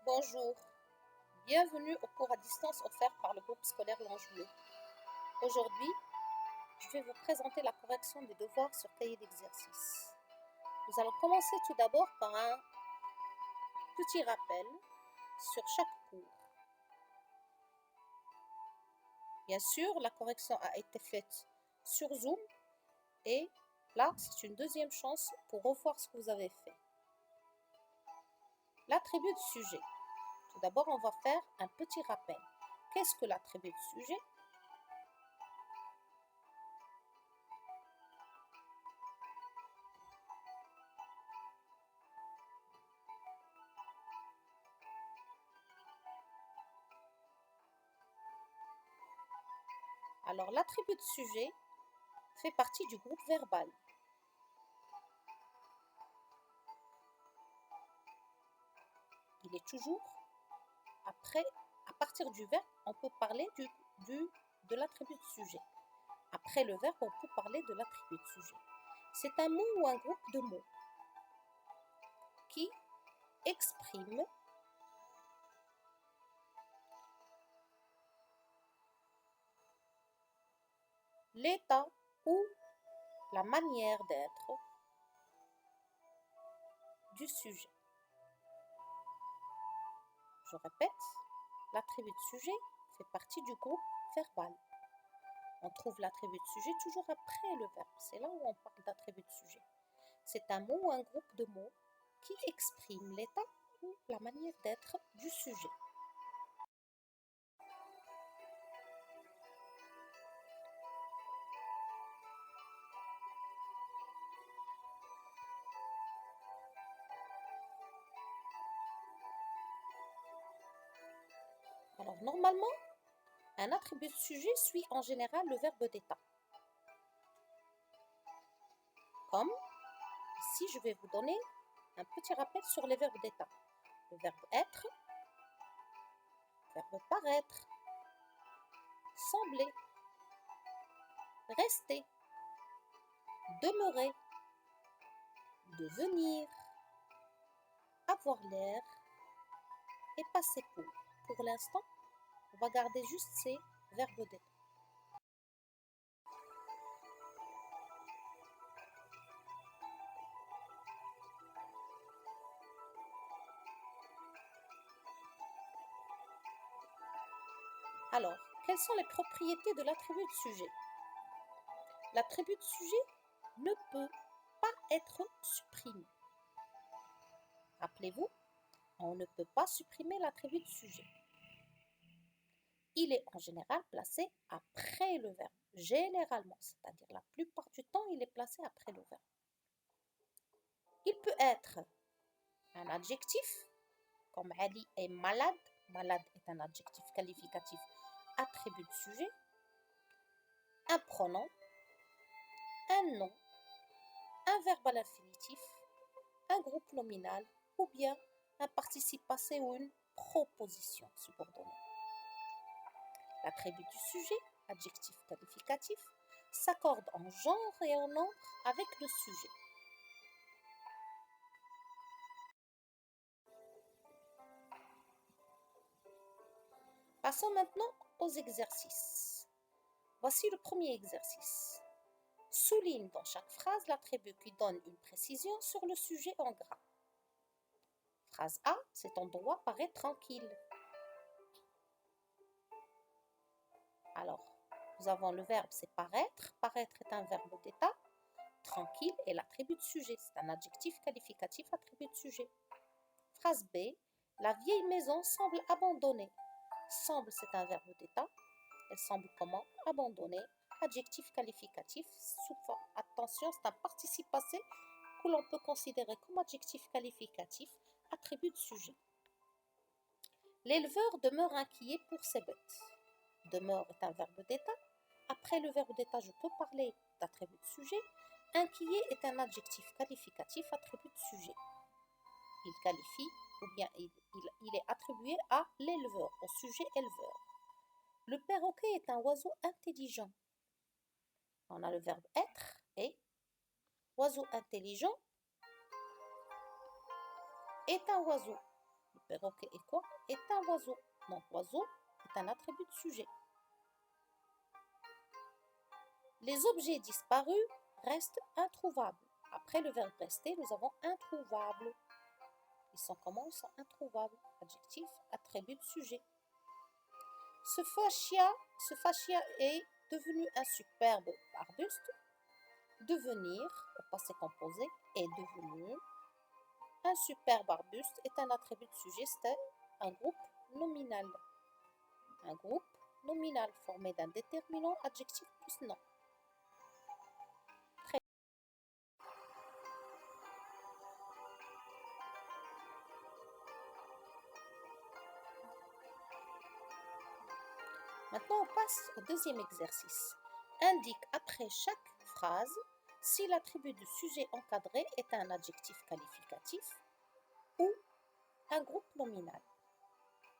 Bonjour, bienvenue au cours à distance offert par le groupe scolaire L'Ange Bleu. Aujourd'hui, je vais vous présenter la correction des devoirs sur cahier d'exercice. Nous allons commencer tout d'abord par un petit rappel sur chaque cours. Bien sûr, la correction a été faite sur Zoom et là, c'est une deuxième chance pour revoir ce que vous avez fait. L'attribut de sujet. Tout d'abord, on va faire un petit rappel. Qu'est-ce que l'attribut de sujet? Alors, l'attribut de sujet fait partie du groupe verbal. Il est toujours après, à partir du verbe, on peut parler de l'attribut de sujet. Après le verbe, on peut parler de l'attribut de sujet. C'est un mot ou un groupe de mots qui exprime l'état ou la manière d'être du sujet. Je répète, l'attribut de sujet fait partie du groupe verbal. On trouve l'attribut de sujet toujours après le verbe. C'est là où on parle d'attribut de sujet. C'est un mot ou un groupe de mots qui exprime l'état ou la manière d'être du sujet. Alors normalement, un attribut de sujet suit en général le verbe d'état. Comme ici, je vais vous donner un petit rappel sur les verbes d'état. Le verbe être, le verbe paraître, sembler, rester, demeurer, devenir, avoir l'air et passer pour. Pour l'instant, on va garder juste ces verbes d'état. Alors, quelles sont les propriétés de l'attribut de sujet? L'attribut de sujet ne peut pas être supprimé. Rappelez-vous, on ne peut pas supprimer l'attribut de sujet. Il est en général placé après le verbe. Généralement, c'est-à-dire la plupart du temps, il est placé après le verbe. Il peut être un adjectif, comme Ali est malade. Malade est un adjectif qualificatif, attribut de sujet. Un pronom, un nom, un verbe à l'infinitif, un groupe nominal ou bien un participe passé ou une proposition subordonnée. L'attribut du sujet, adjectif qualificatif, s'accorde en genre et en nombre avec le sujet. Passons maintenant aux exercices. Voici le premier exercice. Souligne dans chaque phrase l'attribut qui donne une précision sur le sujet en gras. Phrase A, cet endroit paraît tranquille. Alors, nous avons le verbe, c'est paraître. Paraître est un verbe d'état. Tranquille est l'attribut de sujet. C'est un adjectif qualificatif attribut de sujet. Phrase B, la vieille maison semble abandonnée. Semble, c'est un verbe d'état. Elle semble comment? Abandonnée. Adjectif qualificatif. Attention, c'est un participe passé que l'on peut considérer comme adjectif qualificatif, attribut de sujet. L'éleveur demeure inquiet pour ses bêtes. Demeure est un verbe d'état. Après le verbe d'état, je peux parler d'attribut de sujet. Inquiet est un adjectif qualificatif, attribut de sujet. Il qualifie ou bien il est attribué à l'éleveur, au sujet éleveur. Le perroquet est un oiseau intelligent. On a le verbe être et oiseau intelligent est un oiseau. Le perroquet est quoi? Est un oiseau. Donc, oiseau est un attribut de sujet. Les objets disparus restent introuvables. Après le verbe rester, nous avons introuvable. Ils sont comment? Ils sont introuvables. Adjectif, attribut de sujet. Ce fascia est devenu un superbe arbuste. Devenir, au passé composé, est devenu. Un superbe arbuste est un attribut de sujet, c'est un groupe nominal. Un groupe nominal formé d'un déterminant adjectif plus nom. Maintenant, on passe au deuxième exercice. Indique après chaque phrase si l'attribut du sujet encadré est un adjectif qualificatif ou un groupe nominal.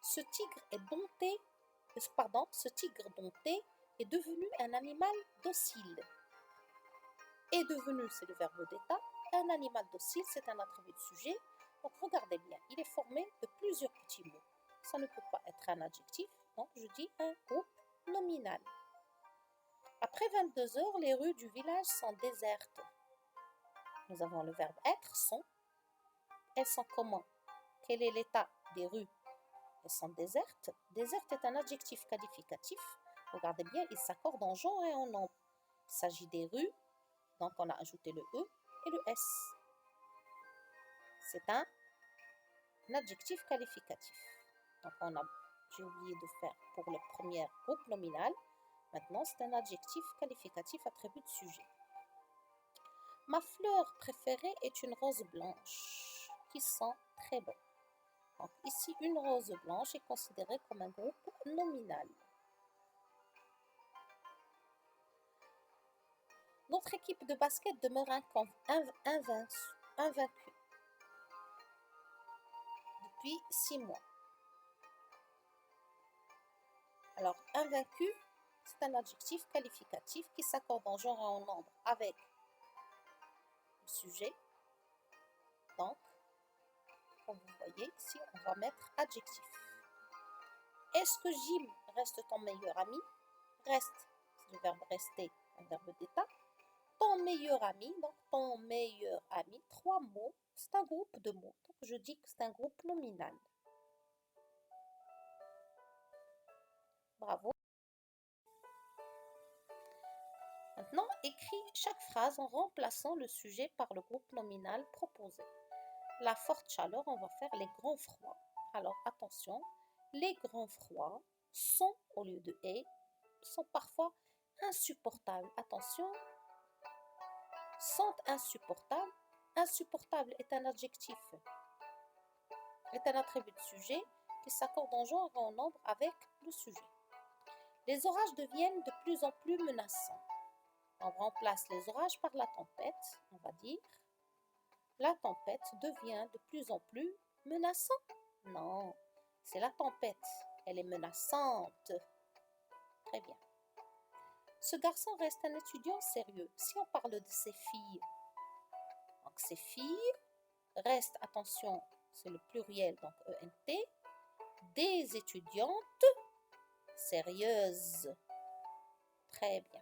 Ce tigre dompté est devenu un animal docile. Est devenu, c'est le verbe d'état. Un animal docile, c'est un attribut de sujet. Donc regardez bien, il est formé de plusieurs petits mots. Ça ne peut pas être un adjectif, donc je dis un groupe nominal. Après 22 heures, les rues du village sont désertes. Nous avons le verbe être, sont. Elles sont comment? Quel est l'état des rues? Elles sont désertes. Déserte est un adjectif qualificatif. Regardez bien, il s'accorde en genre et en nombre. Il s'agit des rues, donc on a ajouté le E et le S. C'est un adjectif qualificatif. Donc j'ai oublié de faire pour le premier groupe nominal. Maintenant, c'est un adjectif qualificatif attribut de sujet. Ma fleur préférée est une rose blanche qui sent très bon. Donc ici, une rose blanche est considérée comme un groupe nominal. Notre équipe de basket demeure invaincue depuis 6 mois. Alors, invaincu, c'est un adjectif qualificatif qui s'accorde en genre et en nombre avec le sujet. Donc, comme vous voyez ici, on va mettre adjectif. Est-ce que Jim reste ton meilleur ami? Reste, c'est le verbe rester, un verbe d'état. Ton meilleur ami, donc ton meilleur ami, 3 mots, c'est un groupe de mots. Donc, je dis que c'est un groupe nominal. Bravo. Maintenant, écris chaque phrase en remplaçant le sujet par le groupe nominal proposé. La forte chaleur, on va faire les grands froids. Alors attention, les grands froids sont, au lieu de et, sont parfois insupportables. Attention, sont insupportables. Insupportable est un adjectif, est un attribut de sujet qui s'accorde en genre et en nombre avec le sujet. Les orages deviennent de plus en plus menaçants. On remplace les orages par la tempête, on va dire. La tempête devient de plus en plus menaçante. Non, c'est la tempête. Elle est menaçante. Très bien. Ce garçon reste un étudiant sérieux. Si on parle de ses filles, donc ces filles restent, attention, c'est le pluriel, donc ENT, des étudiantes sérieuses. Très bien.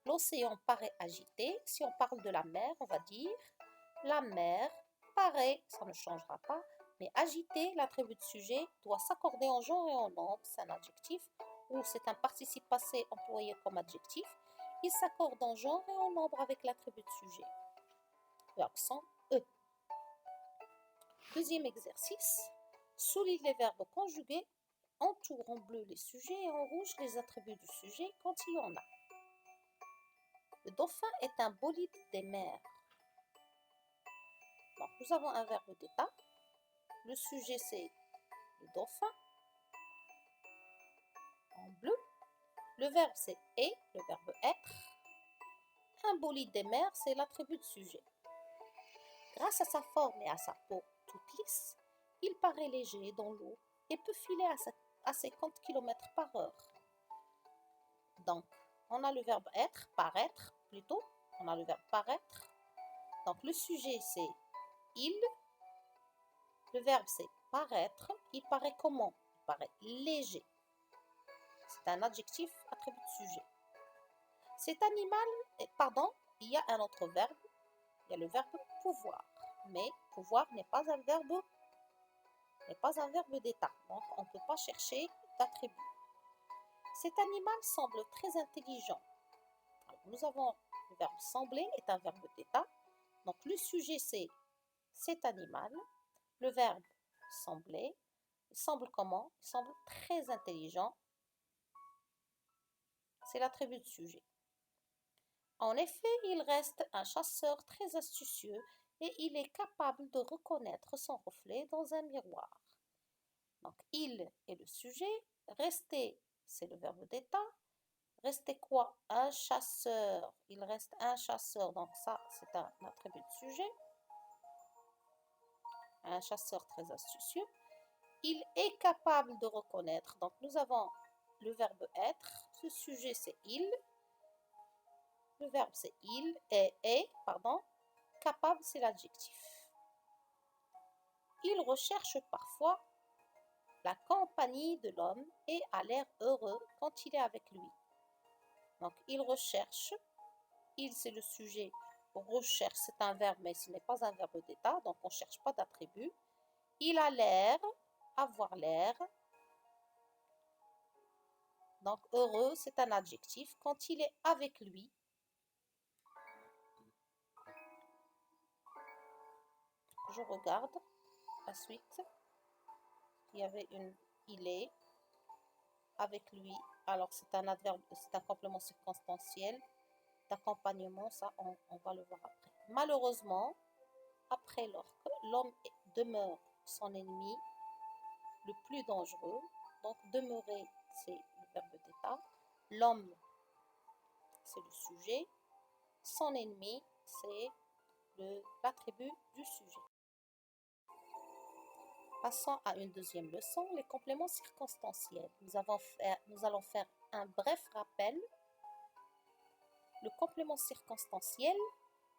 L'océan paraît agité. Si on parle de la mer, on va dire la mer paraît, ça ne changera pas, mais agité, l'attribut de sujet doit s'accorder en genre et en nombre. C'est un adjectif ou c'est un participe passé employé comme adjectif. Il s'accorde en genre et en nombre avec l'attribut de sujet. L'accent E. Deuxième exercice. Souligne les verbes conjugués. Entoure en bleu les sujets et en rouge les attributs du sujet quand il y en a. Le dauphin est un bolide des mers. Donc, nous avons un verbe d'état. Le sujet, c'est le dauphin, en bleu. Le verbe, c'est est, le verbe être. Un bolide des mers, c'est l'attribut de sujet. Grâce à sa forme et à sa peau toute lisse, il paraît léger dans l'eau et peut filer à 50 km/h. Donc, on a le verbe être, paraître plutôt. On a le verbe paraître. Donc, le sujet, c'est il. Le verbe, c'est paraître, il paraît comment? Il paraît léger. C'est un adjectif attribut de sujet. Cet animal, il y a un autre verbe, il y a le verbe pouvoir. Mais pouvoir n'est pas un verbe d'état. Donc on ne peut pas chercher d'attribut. Cet animal semble très intelligent. Alors, nous avons le verbe sembler est un verbe d'état. Donc le sujet c'est cet animal. Le verbe sembler. Il semble comment? Il semble très intelligent. C'est l'attribut de sujet. En effet, il reste un chasseur très astucieux et il est capable de reconnaître son reflet dans un miroir. Donc, il est le sujet. Rester, c'est le verbe d'état. Rester quoi? Un chasseur. Il reste un chasseur. Donc, ça, c'est un attribut de sujet. Un chasseur très astucieux. Il est capable de reconnaître. Donc, nous avons le verbe être. Ce sujet, c'est il. Le verbe, c'est il. Capable, c'est l'adjectif. Il recherche parfois la compagnie de l'homme et a l'air heureux quand il est avec lui. Donc, il recherche. Il, c'est le sujet. Recherche, c'est un verbe, mais ce n'est pas un verbe d'état, donc on ne cherche pas d'attribut. Il a l'air, avoir l'air. Donc, heureux, c'est un adjectif. Quand il est avec lui, je regarde la suite. Il y avait il est avec lui. Alors, c'est un adverbe, c'est un complément circonstanciel d'accompagnement. Ça, on va le voir après. Malheureusement, après l'homme demeure son ennemi le plus dangereux. Donc, demeurer, c'est le verbe d'état. L'homme, c'est le sujet. Son ennemi, c'est l'attribut du sujet. Passons à une deuxième leçon, les compléments circonstanciels. Nous allons faire un bref rappel. Le complément circonstanciel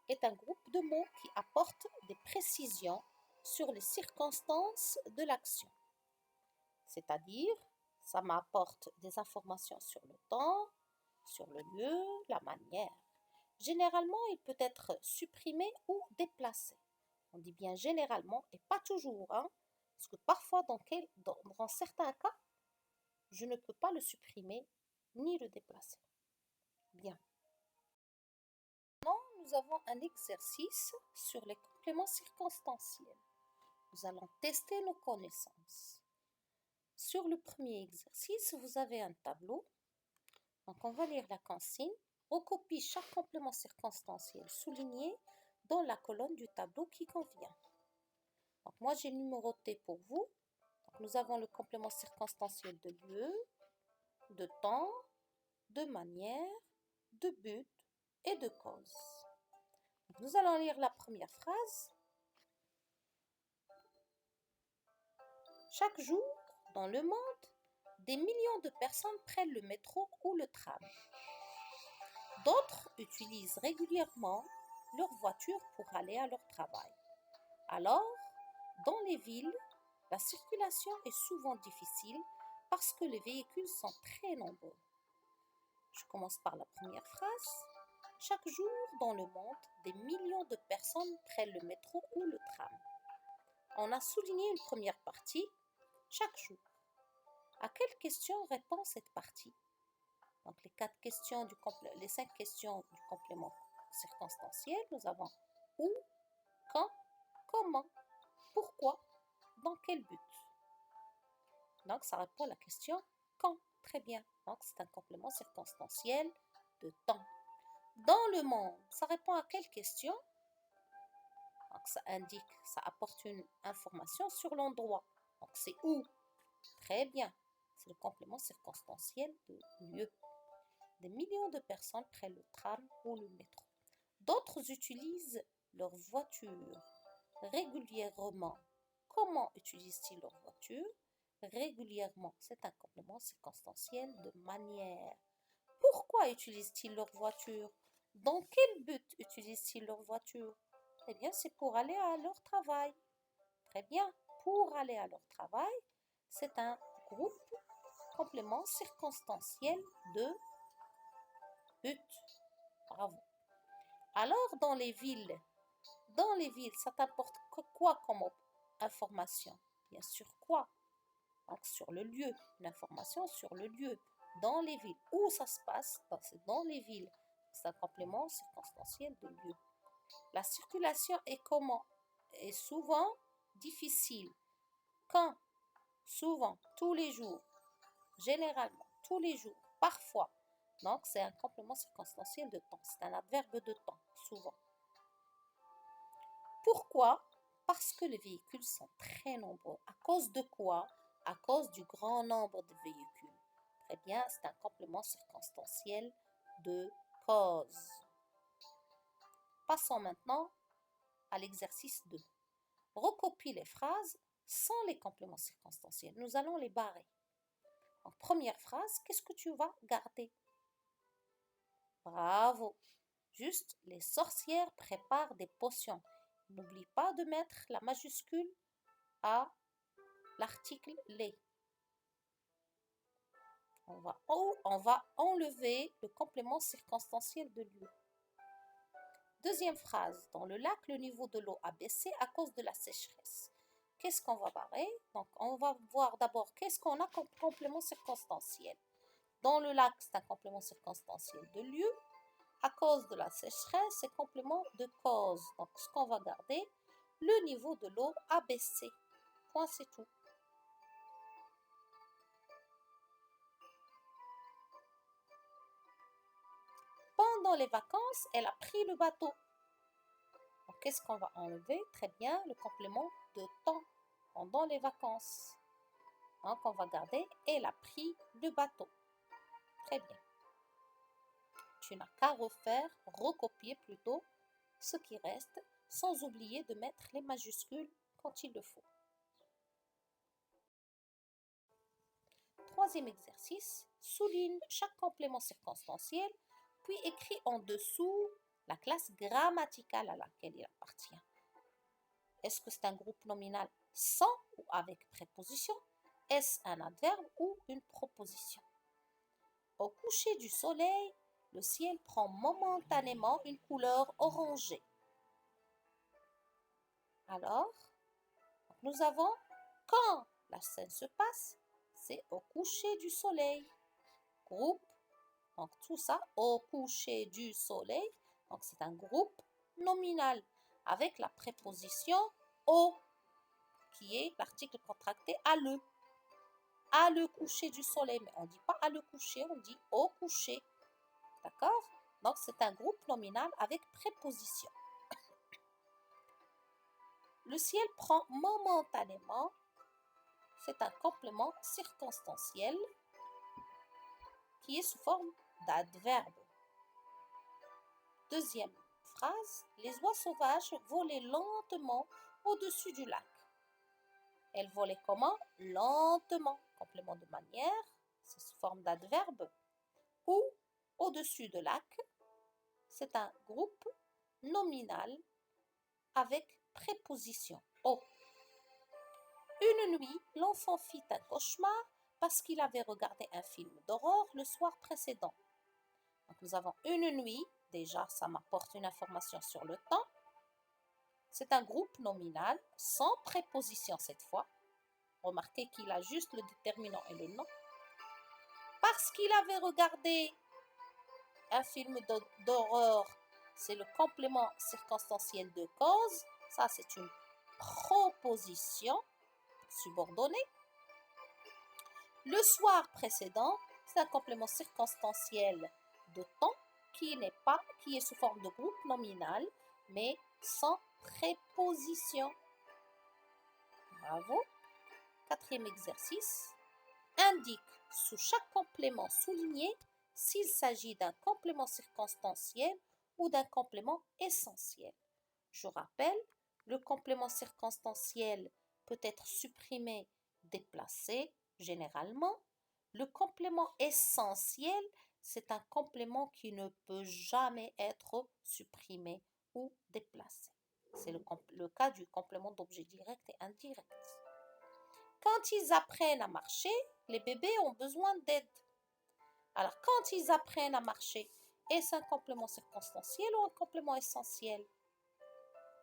est un groupe de mots qui apportent des précisions sur les circonstances de l'action. C'est-à-dire, ça m'apporte des informations sur le temps, sur le lieu, la manière. Généralement, il peut être supprimé ou déplacé. On dit bien généralement et pas toujours, hein, parce que parfois, dans certains cas, je ne peux pas le supprimer ni le déplacer. Bien. Maintenant, nous avons un exercice sur les compléments circonstanciels. Nous allons tester nos connaissances. Sur le premier exercice, vous avez un tableau. Donc, on va lire la consigne. Recopie chaque complément circonstanciel souligné dans la colonne du tableau qui convient. Donc, moi, j'ai numéroté pour vous. Donc, nous avons le complément circonstanciel de lieu, de temps, de manière, de but et de cause. Donc, nous allons lire la première phrase. Chaque jour, dans le monde, des millions de personnes prennent le métro ou le tram. D'autres utilisent régulièrement leur voiture pour aller à leur travail. Alors, dans les villes, la circulation est souvent difficile parce que les véhicules sont très nombreux. Je commence par la première phrase. Chaque jour dans le monde, des millions de personnes prennent le métro ou le tram. On a souligné une première partie, chaque jour. À quelle question répond cette partie? Donc les 5 questions du complément circonstanciel, nous avons où, quand, comment, pourquoi, dans quel but. Donc ça répond à la question quand. Très bien. Donc c'est un complément circonstanciel de temps. Dans le monde, ça répond à quelle question? Donc ça apporte une information sur l'endroit. Donc c'est où? Très bien. C'est le complément circonstanciel de lieu. Des millions de personnes prennent le tram ou le métro. D'autres utilisent leur voiture régulièrement. Comment utilisent-ils leur voiture? Régulièrement, c'est un complément circonstanciel de manière. Pourquoi utilisent-ils leur voiture? Dans quel but utilisent-ils leur voiture? Eh bien, c'est pour aller à leur travail. Très bien. pour aller à leur travail, c'est un groupe complément circonstanciel de but. Bravo. Alors, dans les villes, ça t'apporte quoi comme information? Bien sûr, quoi? Donc, sur le lieu, une information sur le lieu, dans les villes. Où ça se passe? C'est dans les villes. C'est un complément circonstanciel de lieu. La circulation est comment? Est souvent difficile. Quand? Souvent, tous les jours, généralement, tous les jours, parfois. Donc, c'est un complément circonstanciel de temps. C'est un adverbe de temps, souvent. Pourquoi? Parce que les véhicules sont très nombreux. À cause de quoi? À cause du grand nombre de véhicules. Très bien, c'est un complément circonstanciel de cause. Passons maintenant à l'exercice 2. Recopie les phrases sans les compléments circonstanciels. Nous allons les barrer. En première phrase, qu'est-ce que tu vas garder? Bravo! Juste, les sorcières préparent des potions. N'oublie pas de mettre la majuscule à l'article les. On va enlever le complément circonstanciel de lieu. Deuxième phrase, dans le lac, le niveau de l'eau a baissé à cause de la sécheresse. Qu'est-ce qu'on va barrer? Donc, on va voir d'abord qu'est-ce qu'on a comme complément circonstanciel. Dans le lac, c'est un complément circonstanciel de lieu. À cause de la sécheresse, c'est complément de cause. Donc, ce qu'on va garder, le niveau de l'eau a baissé. Point, c'est tout. Pendant les vacances, elle a pris le bateau. Donc, qu'est-ce qu'on va enlever? Très bien, le complément de temps pendant les vacances. Donc, on va garder elle a pris le bateau. Très bien. Tu n'as qu'à recopier plutôt ce qui reste, sans oublier de mettre les majuscules quand il le faut. Troisième exercice, souligne chaque complément circonstanciel, puis écris en dessous la classe grammaticale à laquelle il appartient. Est-ce que c'est un groupe nominal sans ou avec préposition? Est-ce un adverbe ou une proposition? Au coucher du soleil, le ciel prend momentanément une couleur orangée. Alors, nous avons quand la scène se passe, c'est au coucher du soleil. Groupe, donc tout ça, au coucher du soleil. Donc c'est un groupe nominal avec la préposition au, qui est l'article contracté à le. À le coucher du soleil, mais on ne dit pas à le coucher, on dit au coucher. D'accord? Donc c'est un groupe nominal avec préposition. Le ciel prend momentanément, c'est un complément circonstanciel qui est sous forme d'adverbe. Deuxième phrase, les oies sauvages volaient lentement au-dessus du lac. Elles volaient comment? Lentement. Complément de manière, c'est sous forme d'adverbe. Ou au-dessus de lac, c'est un groupe nominal avec préposition au. Une nuit, l'enfant fit un cauchemar parce qu'il avait regardé un film d'horreur le soir précédent. Donc nous avons une nuit, déjà ça m'apporte une information sur le temps. C'est un groupe nominal sans préposition cette fois. Remarquez qu'il a juste le déterminant et le nom. Parce qu'il avait regardé un film d'horreur, c'est le complément circonstanciel de cause. Ça, c'est une proposition subordonnée. Le soir précédent, c'est un complément circonstanciel de temps qui est sous forme de groupe nominal, mais sans préposition. Bravo. Quatrième exercice. Indique sous chaque complément souligné s'il s'agit d'un complément circonstanciel ou d'un complément essentiel. Je rappelle, le complément circonstanciel peut être supprimé, déplacé, généralement. Le complément essentiel, c'est un complément qui ne peut jamais être supprimé ou déplacé. C'est le cas du complément d'objet direct et indirect. Quand ils apprennent à marcher, les bébés ont besoin d'aide. Alors, quand ils apprennent à marcher, est-ce un complément circonstanciel ou un complément essentiel?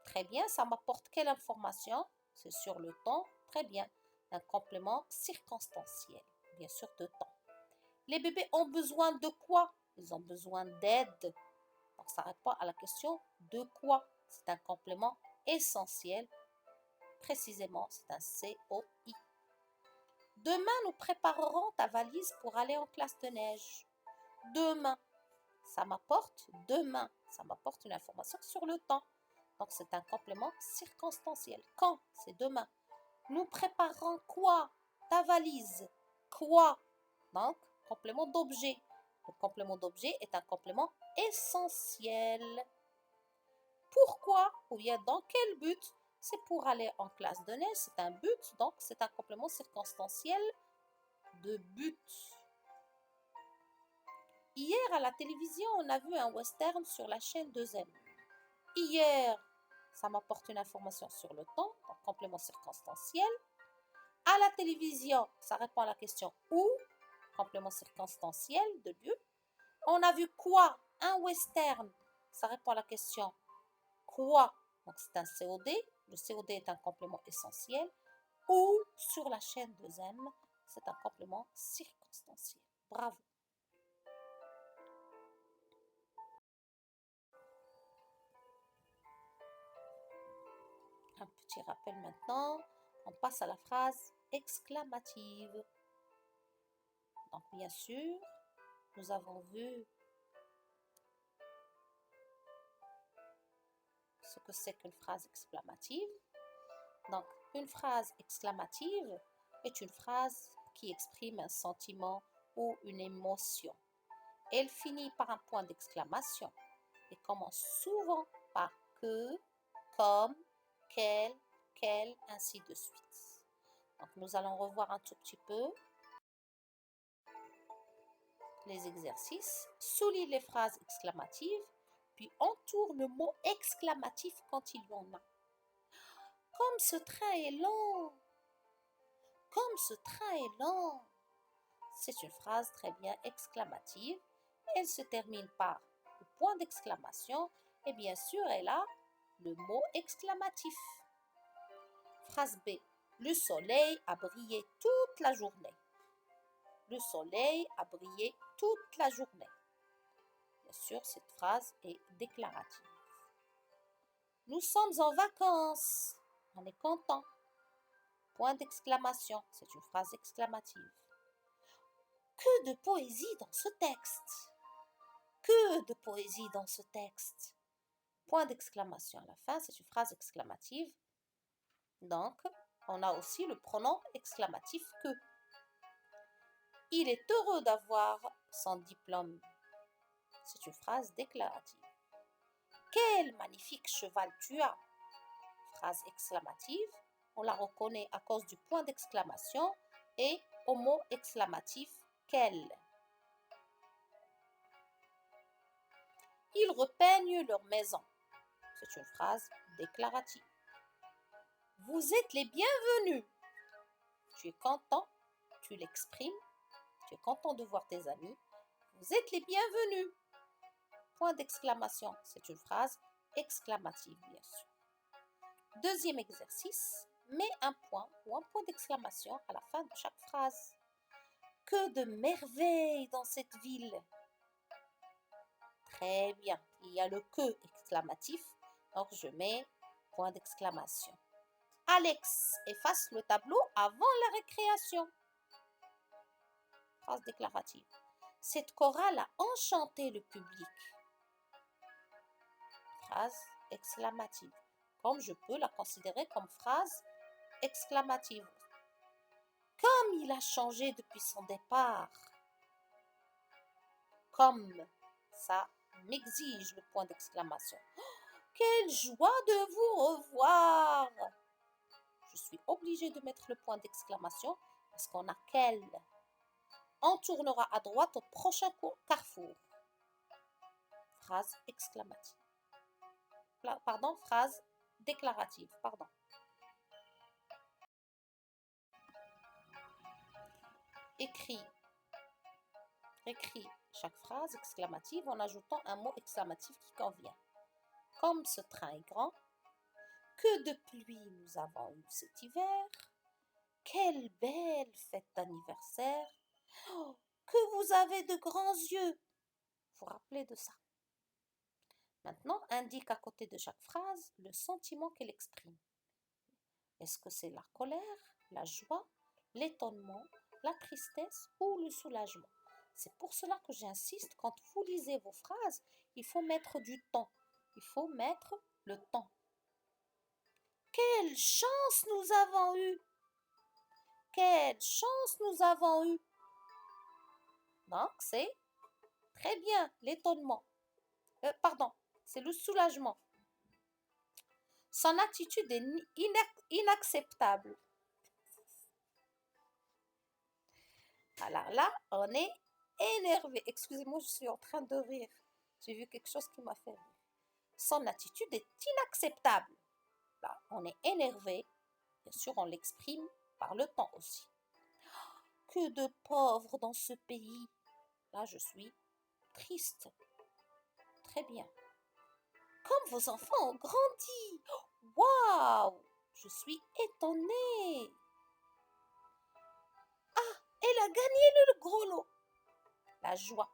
Très bien, ça m'apporte quelle information? C'est sur le temps. Très bien, un complément circonstanciel, bien sûr de temps. Les bébés ont besoin de quoi? Ils ont besoin d'aide. Donc, ça répond à la question de quoi? C'est un complément essentiel. Précisément, c'est un COI. Demain, nous préparerons ta valise pour aller en classe de neige. Demain, demain, ça m'apporte une information sur le temps. Donc, c'est un complément circonstanciel. Quand? C'est demain. Nous préparons quoi? Ta valise. Quoi? Donc, complément d'objet. Le complément d'objet est un complément essentiel. Pourquoi? Ou bien dans quel but? C'est pour aller en classe de neige. C'est un but, donc c'est un complément circonstanciel de but. Hier, à la télévision, on a vu un western sur la chaîne 2M. Hier, ça m'apporte une information sur le temps, donc complément circonstanciel. À la télévision, ça répond à la question où, complément circonstanciel de lieu. On a vu quoi? Un western, ça répond à la question quoi? Donc c'est un COD. Le COD est un complément essentiel. Ou sur la chaîne 2M, c'est un complément circonstanciel. Bravo. Un petit rappel maintenant. On passe à la phrase exclamative. Donc bien sûr, nous avons vu ce que c'est qu'une phrase exclamative. Donc une phrase exclamative est une phrase qui exprime un sentiment ou une émotion. Elle finit par un point d'exclamation et commence souvent par que, comme, quel, ainsi de suite. Donc nous allons revoir un tout petit peu les exercices. Souligne les phrases exclamatives, puis entoure le mot exclamatif quand il y en a. Comme ce train est long. Comme ce train est long. C'est une phrase très bien exclamative. Elle se termine par le point d'exclamation et bien sûr elle a le mot exclamatif. Phrase B. Le soleil a brillé toute la journée. Le soleil a brillé toute la journée. Bien sûr, cette phrase est déclarative. Nous sommes en vacances. On est content. Point d'exclamation. C'est une phrase exclamative. Que de poésie dans ce texte. Que de poésie dans ce texte. Point d'exclamation à la fin. C'est une phrase exclamative. Donc, on a aussi le pronom exclamatif que. Il est heureux d'avoir son diplôme. C'est une phrase déclarative. Quel magnifique cheval tu as! Phrase exclamative. On la reconnaît à cause du point d'exclamation et au mot exclamatif quel. Ils repeignent leur maison. C'est une phrase déclarative. Vous êtes les bienvenus. Tu es content, tu l'exprimes. Tu es content de voir tes amis. Vous êtes les bienvenus. Point d'exclamation, c'est une phrase exclamative, bien sûr. Deuxième exercice, mets un point ou un point d'exclamation à la fin de chaque phrase. Que de merveilles dans cette ville! Très bien, il y a le que exclamatif, donc je mets point d'exclamation. Alex efface le tableau avant la récréation. Phrase déclarative. Cette chorale a enchanté le public. Phrase exclamative. Comme je peux la considérer comme phrase exclamative. Comme il a changé depuis son départ. Comme ça m'exige le point d'exclamation. Oh, quelle joie de vous revoir! Je suis obligée de mettre le point d'exclamation parce qu'on a quel. On tournera à droite au prochain carrefour. Phrase exclamative. Pardon, phrase déclarative. Pardon. écrit chaque phrase exclamative en ajoutant un mot exclamatif qui convient. Comme ce train est grand, que de pluie nous avons eu cet hiver, quelle belle fête d'anniversaire, oh, que vous avez de grands yeux. Vous vous rappelez de ça. Maintenant, indique à côté de chaque phrase le sentiment qu'elle exprime. Est-ce que c'est la colère, la joie, l'étonnement, la tristesse ou le soulagement? C'est pour cela que j'insiste, quand vous lisez vos phrases, il faut mettre du temps. Il faut mettre le temps. Quelle chance nous avons eue! Quelle chance nous avons eue! Donc, c'est très bien l'étonnement. Pardon, c'est le soulagement. Son attitude est inacceptable. Alors là, on est énervé. Excusez-moi, je suis en train de rire. J'ai vu quelque chose qui m'a fait rire. Son attitude est inacceptable. Là, on est énervé. Bien sûr, on l'exprime par le temps aussi. Que de pauvres dans ce pays. Là, je suis triste. Très bien. Comme vos enfants ont grandi. Waouh! Je suis étonnée. Ah, elle a gagné le gros lot. La joie.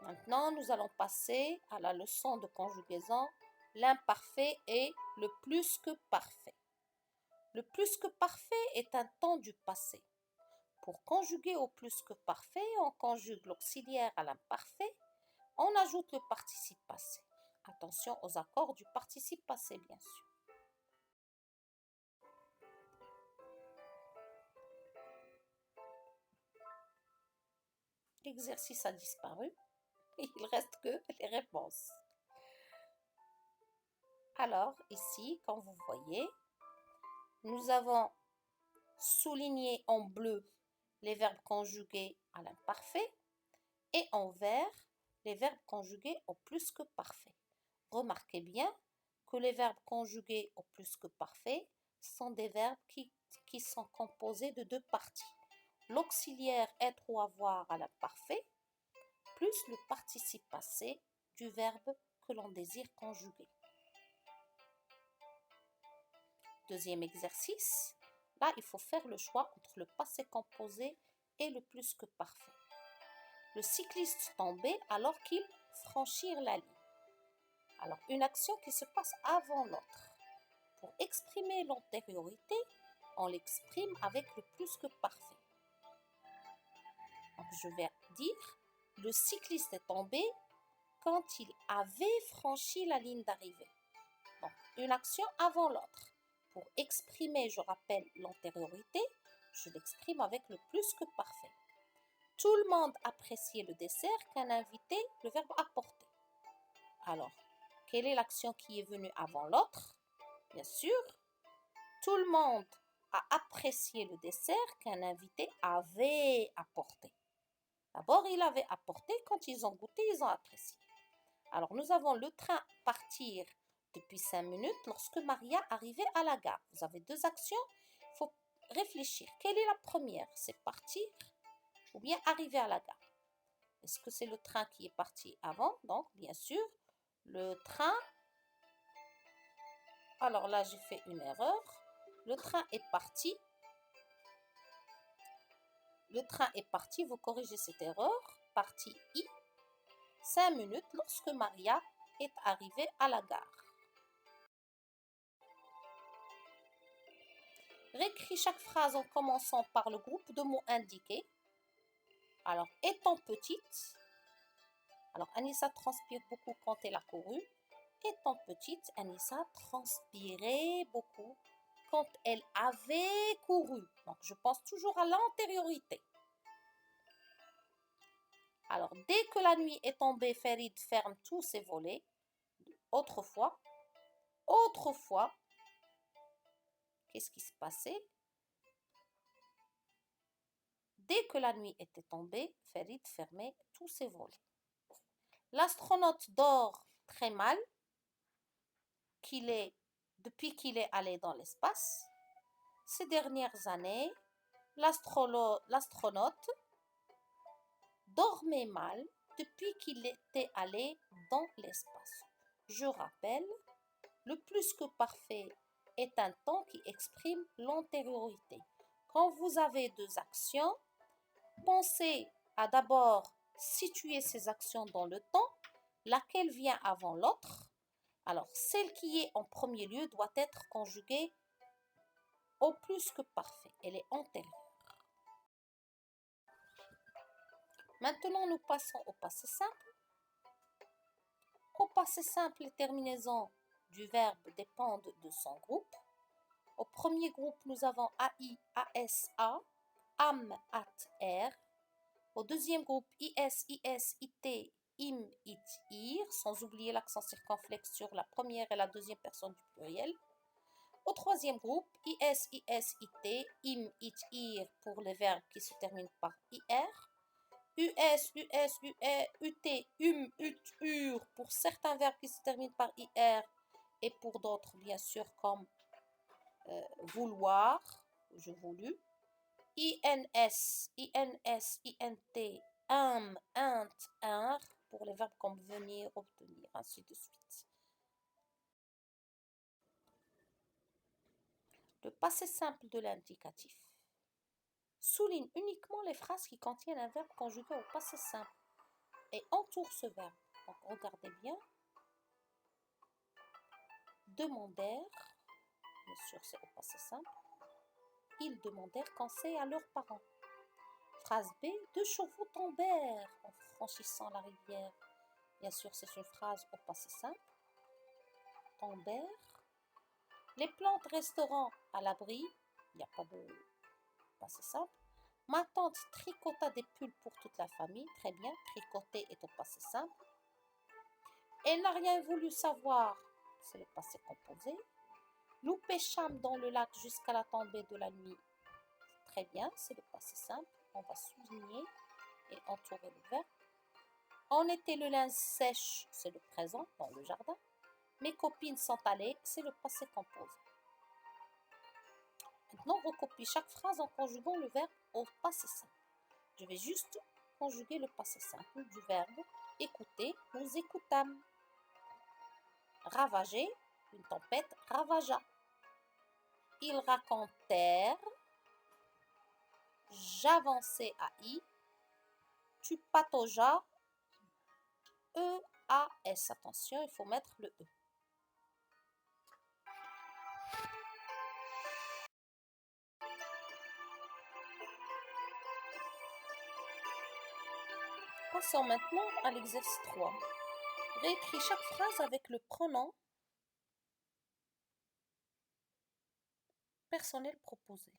Maintenant, nous allons passer à la leçon de conjugaison, l'imparfait et le plus que parfait. Le plus que parfait est un temps du passé. Pour conjuguer au plus que parfait, on conjugue l'auxiliaire à l'imparfait, on ajoute le participe passé. Attention aux accords du participe passé, bien sûr. L'exercice a disparu. Il reste que les réponses. Alors, ici, comme vous voyez, nous avons souligné en bleu les verbes conjugués à l'imparfait et en vert les verbes conjugués au plus que parfait. Remarquez bien que les verbes conjugués au plus que parfait sont des verbes qui sont composés de deux parties. L'auxiliaire être ou avoir à l'imparfait plus le participe passé du verbe que l'on désire conjuguer. Deuxième exercice, là il faut faire le choix entre le passé composé et le plus que parfait. Le cycliste tombait alors qu'il franchit la ligne. Alors une action qui se passe avant l'autre. Pour exprimer l'antériorité, on l'exprime avec le plus que parfait. Donc je vais dire, le cycliste est tombé quand il avait franchi la ligne d'arrivée. Donc une action avant l'autre. Pour exprimer, je rappelle l'antériorité, je l'exprime avec le plus que parfait. Tout le monde appréciait le dessert qu'un invité, le verbe apporter. Alors, quelle est l'action qui est venue avant l'autre? Bien sûr, tout le monde a apprécié le dessert qu'un invité avait apporté. D'abord, il avait apporté, quand ils ont goûté, ils ont apprécié. Alors, nous avons le train partir depuis 5 minutes lorsque Maria arrivait à la gare. Vous avez deux actions, il faut réfléchir. Quelle est la première? C'est partir ou bien arriver à la gare? Est-ce que c'est le train qui est parti avant? Donc, bien sûr, le train... Alors là, j'ai fait une erreur. Le train est parti. Le train est parti, vous corrigez cette erreur. Parti I, 5 minutes lorsque Maria est arrivée à la gare. Réécris chaque phrase en commençant par le groupe de mots indiqués. Alors, étant petite, alors Anissa transpire beaucoup quand elle a couru. Étant petite, Anissa transpirait beaucoup quand elle avait couru. Donc, je pense toujours à l'antériorité. Alors, dès que la nuit est tombée, Farid ferme tous ses volets. Autrefois, qu'est-ce qui se passait? Dès que la nuit était tombée, Farid fermait tous ses volets. L'astronaute dort très mal depuis qu'il est allé dans l'espace. Ces dernières années, l'astronaute dormait mal depuis qu'il était allé dans l'espace. Je rappelle, le plus que parfait est un temps qui exprime l'antériorité. Quand vous avez deux actions, pensez à d'abord situer ces actions dans le temps, laquelle vient avant l'autre. Alors, celle qui est en premier lieu doit être conjuguée au plus que parfait. Elle est antérieure. Maintenant, nous passons au passé simple. Au passé simple, les terminaisons du verbe dépendent de son groupe. Au premier groupe, nous avons AI, AS, A, AM, AT, R. Au deuxième groupe, IS, IS, IT, IM, IT, IR, sans oublier l'accent circonflexe sur la première et la deuxième personne du pluriel. Au troisième groupe, IS, IS, IT, IM, IT, IR pour les verbes qui se terminent par IR. US, US, UE, UT, UT, UR pour certains verbes qui se terminent par IR et pour d'autres, bien sûr, comme vouloir, je voulu. INS, INS, INT, int, IR pour les verbes comme venir, obtenir, ainsi de suite. Le passé simple de l'indicatif souligne uniquement les phrases qui contiennent un verbe conjugué au passé simple et entoure ce verbe. Donc, regardez bien. Demandèrent, bien sûr c'est au passé simple, ils demandèrent conseil à leurs parents. Phrase B, deux chevaux tombèrent en franchissant la rivière. Bien sûr c'est une phrase au passé simple. Tombèrent. Les plantes resteront à l'abri. Il n'y a pas de passé simple. Ma tante tricota des pulls pour toute la famille. Très bien, tricoter est au passé simple. Elle n'a rien voulu savoir. C'est le passé composé. Nous pêchâmes dans le lac jusqu'à la tombée de la nuit. Très bien, c'est le passé simple. On va souligner et entourer le verbe. On était le linge sèche, c'est le présent dans le jardin. Mes copines sont allées, c'est le passé composé. Maintenant, on recopie chaque phrase en conjuguant le verbe au passé simple. Je vais juste conjuguer le passé simple du verbe écouter, nous écoutâmes. Ravager, une tempête ravagea. Ils racontèrent, j'avançais à I, tu pataugeas, E-A-S. Attention, il faut mettre le E. Passons maintenant à l'exercice 3. Réécris chaque phrase avec le pronom personnel proposé.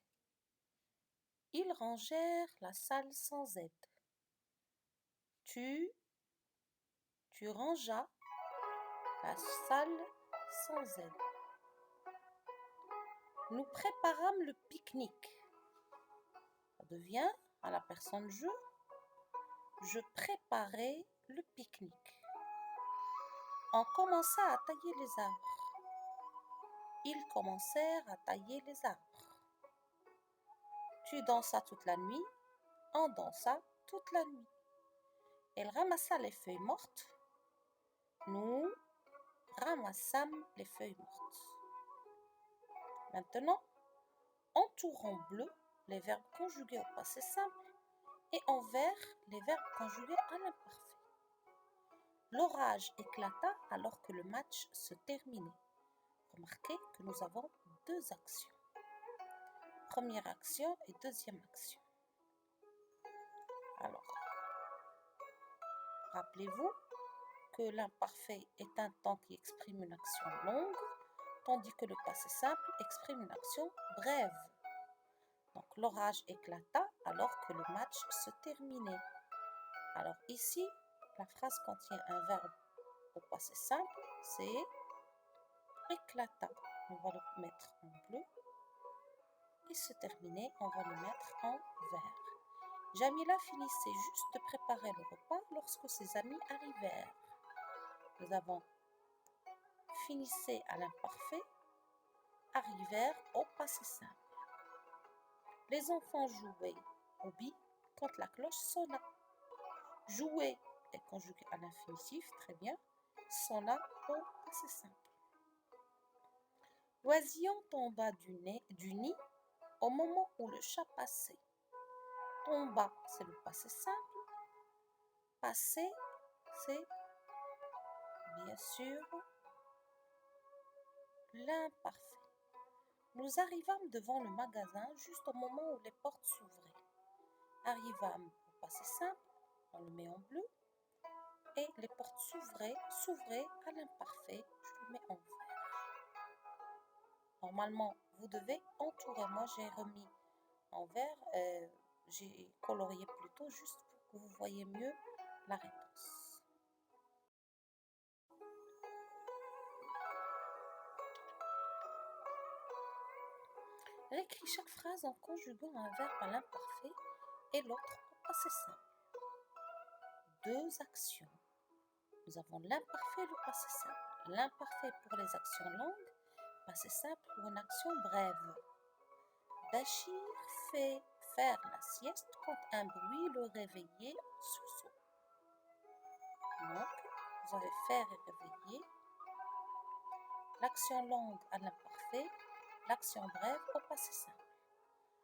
Ils rangèrent la salle sans aide. Tu rangeas la salle sans aide. Nous préparâmes le pique-nique. Ça devient à la personne je. Je préparais le pique-nique. On commença à tailler les arbres. Ils commencèrent à tailler les arbres. Tu dansas toute la nuit. On dansa toute la nuit. Elle ramassa les feuilles mortes. Nous ramassâmes les feuilles mortes. Maintenant, entoure en bleu les verbes conjugués au passé simple et en vert les verbes conjugués à l'imparfait. L'orage éclata alors que le match se terminait. Remarquez que nous avons deux actions. Première action et deuxième action. Alors, rappelez-vous que l'imparfait est un temps qui exprime une action longue, tandis que le passé simple exprime une action brève. Donc, l'orage éclata alors que le match se terminait. Alors ici, la phrase contient un verbe au passé simple, c'est éclata. On va le mettre en bleu. Et se terminer, on va le mettre en vert. Jamila finissait juste de préparer le repas lorsque ses amis arrivèrent. Nous avons finissait à l'imparfait, arrivèrent au passé simple. Les enfants jouaient au billes quand la cloche sonna. Jouer est conjugué à l'infinitif, très bien. Sonna au passé simple. L'oisillon tomba du nid au moment où le chat passait. Tomba, c'est le passé simple. Passer, c'est bien sûr l'imparfait. Nous arrivâmes devant le magasin juste au moment où les portes s'ouvraient. Arrivâmes au passé simple, on le met en bleu, et les portes s'ouvraient à l'imparfait, je le mets en vert. Normalement, vous devez entourer. Moi, j'ai remis en vert, j'ai colorié plutôt juste pour que vous voyez mieux la réponse. Réécris chaque phrase en conjuguant un verbe à l'imparfait et l'autre au passé simple. Deux actions. Nous avons l'imparfait et le passé simple. L'imparfait pour les actions longues, passé simple pour une action brève. Bachir fait faire la sieste quand un bruit le réveillait en sursaut. Donc, vous avez faire et réveiller. L'action longue à l'imparfait, l'action brève au passé simple.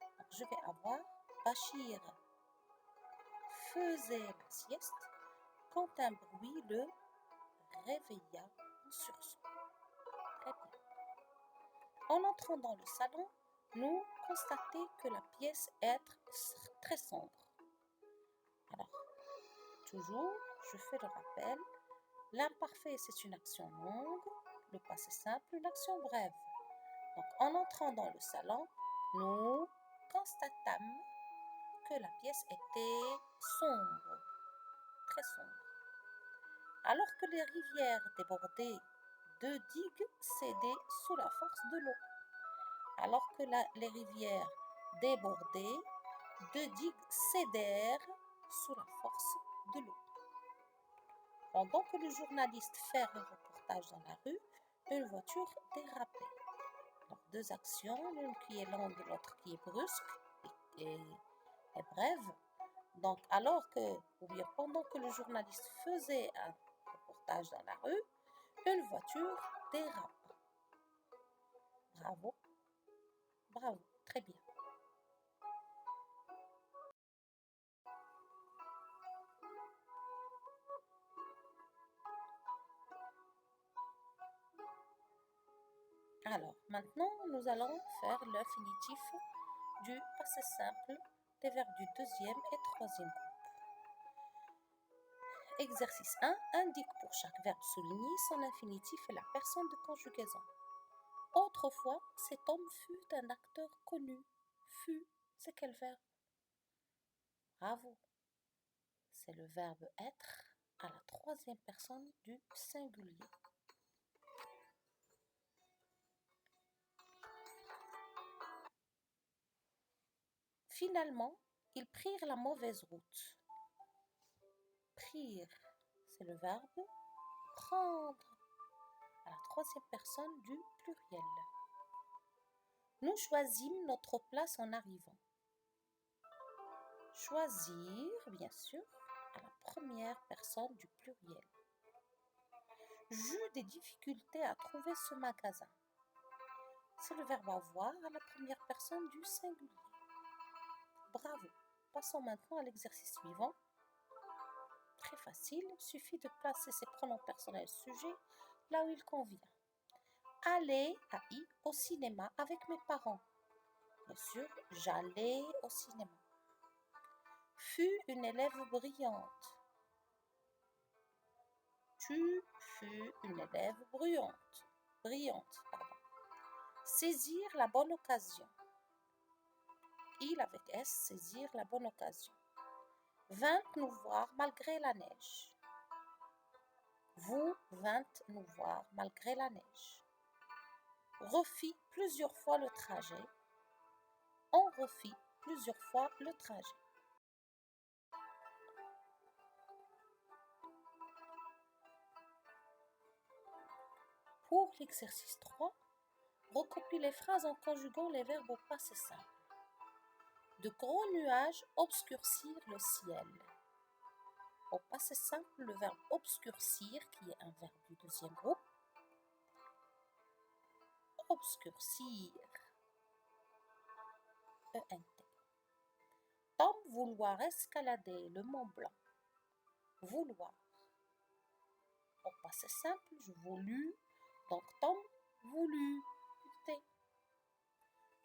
Donc, je vais avoir Bachir faisait la sieste quand un bruit le réveilla en sursaut. Très bien. En entrant dans le salon, nous constatons que la pièce est très sombre. Alors, toujours, je fais le rappel. L'imparfait, c'est une action longue. Le passé simple, une action brève. Donc, en entrant dans le salon, nous constatâmes que la pièce était sombre, très sombre. Alors que les rivières débordaient, deux digues cédaient sous la force de l'eau. Alors que les rivières débordaient, deux digues cédèrent sous la force de l'eau. Pendant que le journaliste fait un reportage dans la rue, une voiture dérapait. Donc, deux actions, l'une qui est longue et l'autre qui est brusque et brève. Donc, ou bien pendant que le journaliste faisait un reportage dans la rue, une voiture dérape. Bravo, bravo, très bien. Alors, maintenant, nous allons faire l'infinitif du passé simple des verbes du deuxième et troisième groupe. Exercice 1. Indique pour chaque verbe souligné son infinitif et la personne de conjugaison. Autrefois, cet homme fut un acteur connu. Fut, c'est quel verbe? Bravo. C'est le verbe être à la troisième personne du singulier. Finalement, ils prirent la mauvaise route. Prir, c'est le verbe prendre à la troisième personne du pluriel. Nous choisîmes notre place en arrivant. Choisir, bien sûr, à la première personne du pluriel. J'eus des difficultés à trouver ce magasin. C'est le verbe avoir à la première personne du singulier. Bravo. Passons maintenant à l'exercice suivant. Très facile, il suffit de placer ses pronoms personnels sujets là où il convient. Aller au cinéma avec mes parents. Bien sûr, j'allais au cinéma. Fus une élève brillante. Tu fus une élève brillante. Saisir la bonne occasion. Il avec S, saisir la bonne occasion. Vint nous voir malgré la neige. Vous vîntes nous voir malgré la neige. Refit plusieurs fois le trajet. On refit plusieurs fois le trajet. Pour l'exercice 3, recopie les phrases en conjuguant les verbes au passé simple. De gros nuages obscurcirent le ciel. Au passé simple, le verbe obscurcir, qui est un verbe du deuxième groupe, obscurcir, ENT. Tom vouloir escalader le Mont Blanc. Vouloir. Au passé simple, je voulus, donc Tom voulut.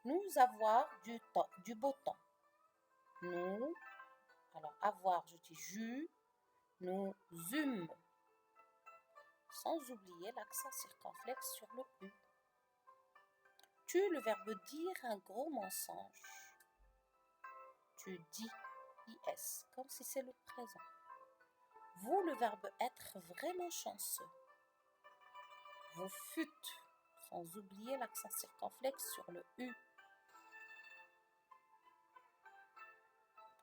Nous avoir du beau temps. Nous, alors avoir, je dis jus, nous eûmes. Sans oublier l'accent circonflexe sur le U. Tu, le verbe dire un gros mensonge. Tu dis, IS, comme si c'est le présent. Vous, le verbe être vraiment chanceux. Vous fûtes, sans oublier l'accent circonflexe sur le U.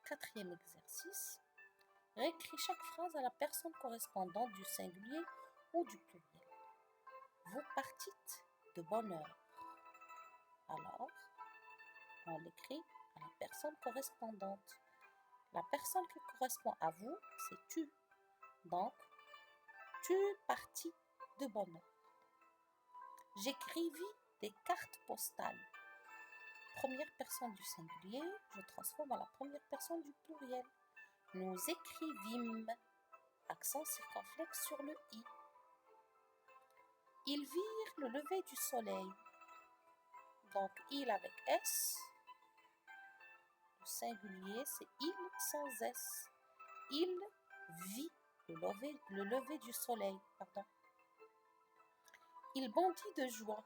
Quatrième exercice. Réécris chaque phrase à la personne correspondante du singulier ou du pluriel. Vous partîtes de bonne heure. Alors, on l'écrit à la personne correspondante. La personne qui correspond à vous, c'est tu. Donc, tu partis de bonne heure. J'écrivis des cartes postales. Première personne du singulier, je transforme à la première personne du pluriel. Nous écrivîmes, accent circonflexe sur le i. Ils virent le lever du soleil. Donc, il avec S. Le singulier, c'est il sans S. Il vit le lever du soleil. Pardon. Il bondit de joie.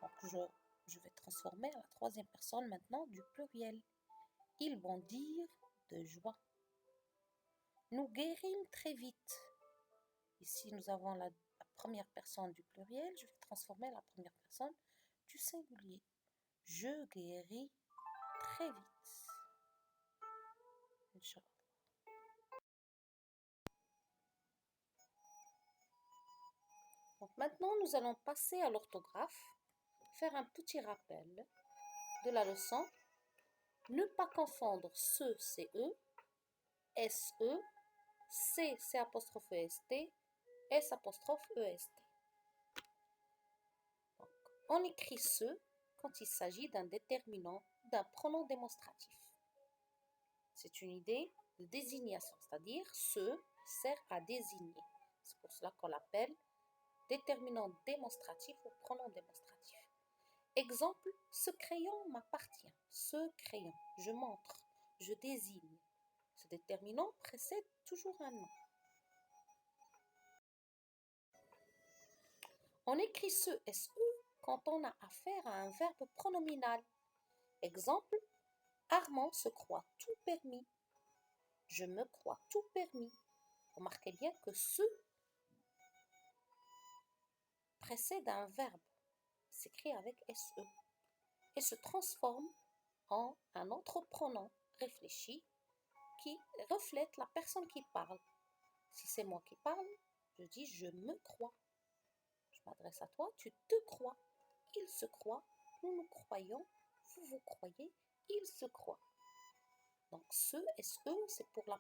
Donc, je vais transformer à la troisième personne maintenant du pluriel. Ils bondirent de joie. Nous guérîmes très vite. Ici, nous avons la première personne du pluriel. Je vais transformer la première personne du singulier. Je guéris très vite. Inch'Allah. Donc maintenant, nous allons passer à l'orthographe, faire un petit rappel de la leçon. Ne pas confondre ce, CE, SE, C apostrophe EST, S apostrophe EST. Donc, on écrit ce quand il s'agit d'un déterminant, d'un pronom démonstratif. C'est une idée de désignation, c'est-à-dire ce sert à désigner. C'est pour cela qu'on l'appelle déterminant démonstratif ou pronom démonstratif. Exemple, ce crayon m'appartient. Ce crayon, je montre, je désigne. Ce déterminant précède toujours un nom. On écrit ce SE quand on a affaire à un verbe pronominal. Exemple, Armand se croit tout permis. Je me crois tout permis. Remarquez bien que ce précède un verbe, s'écrit avec SE, et se transforme en un autre pronom réfléchi qui reflète la personne qui parle. Si c'est moi qui parle, je dis je me crois. Je m'adresse à toi, tu te crois. Il se croit, nous nous croyons, vous vous croyez, il se croit. Donc ce SE, c'est pour la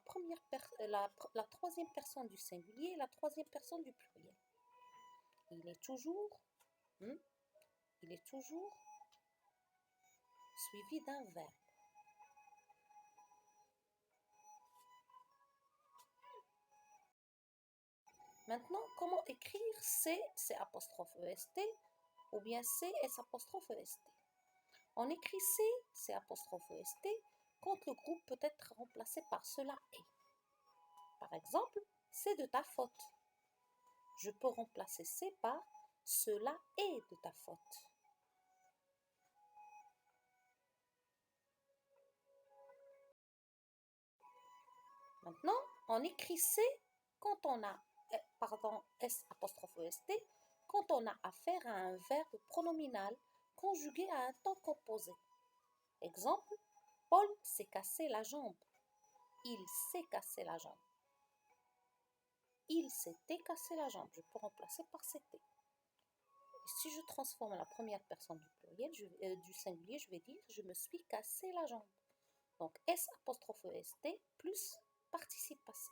troisième personne du singulier et la troisième personne du pluriel. Il est toujours suivi d'un verbe. Maintenant, comment écrire C apostrophe EST ou bien C S apostrophe EST? On écrit C apostrophe EST quand le groupe peut être remplacé par cela est. Par exemple, c'est de ta faute. Je peux remplacer C par cela est de ta faute. Maintenant, on écrit C quand on a, S apostrophe EST, quand on a affaire à un verbe pronominal conjugué à un temps composé. Exemple, Paul s'est cassé la jambe. Il s'est cassé la jambe. Il s'était cassé la jambe. Je peux remplacer par s'était. Si je transforme la première personne du pluriel, du singulier, je vais dire je me suis cassé la jambe. Donc S apostrophe EST plus participe passé.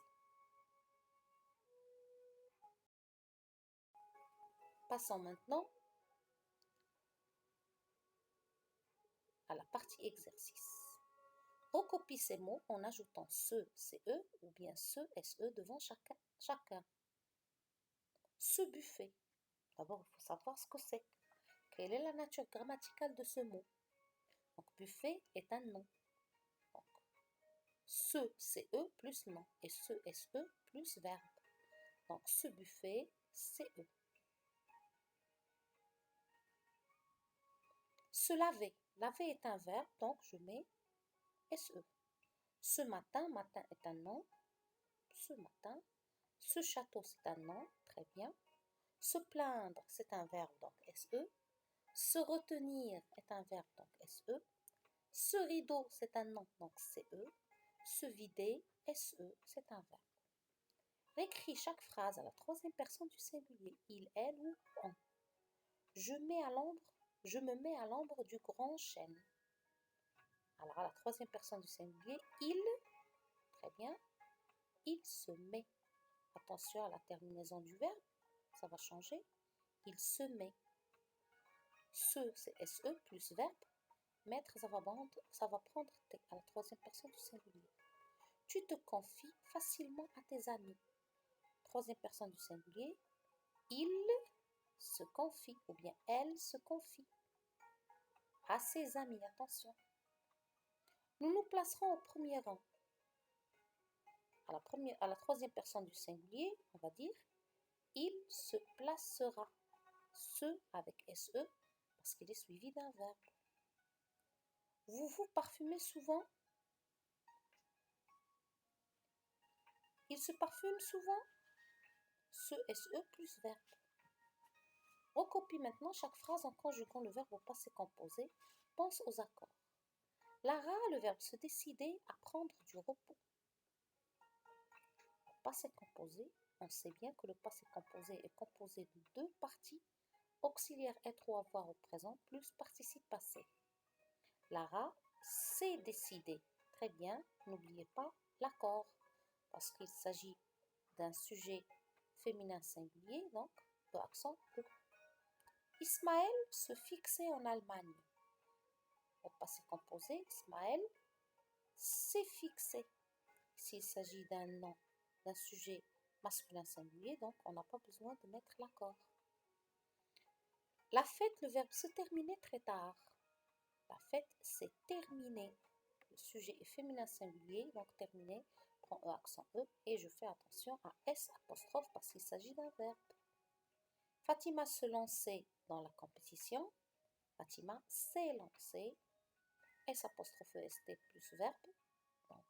Passons maintenant à la partie exercice. Recopie ces mots en ajoutant ce, CE ou bien ce, SE devant chacun. Ce buffet. D'abord, il faut savoir ce que c'est. Quelle est la nature grammaticale de ce mot? Donc, buffet est un nom. Donc, ce, CE plus nom. Et ce, SE plus verbe. Donc, ce buffet, CE. Se laver. Laver est un verbe, donc je mets SE. Ce matin, matin est un nom. Ce matin. Ce château, c'est un nom. Très bien. Se plaindre, c'est un verbe, donc SE. Se retenir est un verbe, donc SE. Ce rideau, c'est un nom, donc CE. Se vider, SE, c'est un verbe. Récris chaque phrase à la troisième personne du singulier. Il, elle ou on. Je me mets à l'ombre du grand chêne. Alors, à la troisième personne du singulier, il, très bien, il se met. Attention à la terminaison du verbe, ça va changer. Il se met. Ce, c'est SE plus verbe. Mettre, ça va prendre T à la troisième personne du singulier. Tu te confies facilement à tes amis. Troisième personne du singulier. Il se confie ou bien elle se confie à ses amis. Attention. Nous nous placerons au premier rang. À la troisième personne du singulier, on va dire il se placera. Ce avec SE parce qu'il est suivi d'un verbe. Vous vous parfumez souvent? Il se parfume souvent? Ce, SE plus verbe. Recopie maintenant chaque phrase en conjuguant le verbe au passé composé. Pense aux accords. Lara, le verbe se décider à prendre du repos. Au passé composé, on sait bien que le passé composé est composé de deux parties, auxiliaire être ou avoir au présent, plus participe passé. Lara s'est décidée. Très bien, n'oubliez pas l'accord, parce qu'il s'agit d'un sujet féminin singulier, donc de accent E. Ismaël se fixait en Allemagne. Au passé composé, Ismaël s'est fixé. S'il s'agit d'un nom, d'un sujet masculin singulier, donc on n'a pas besoin de mettre l'accord. La fête, le verbe se terminer très tard. La fête s'est terminée. Le sujet est féminin singulier, donc terminé, prend E accent E, et je fais attention à S apostrophe parce qu'il s'agit d'un verbe. Fatima se lançait dans la compétition. Fatima s'est lancée. S apostrophe EST plus verbe. Donc,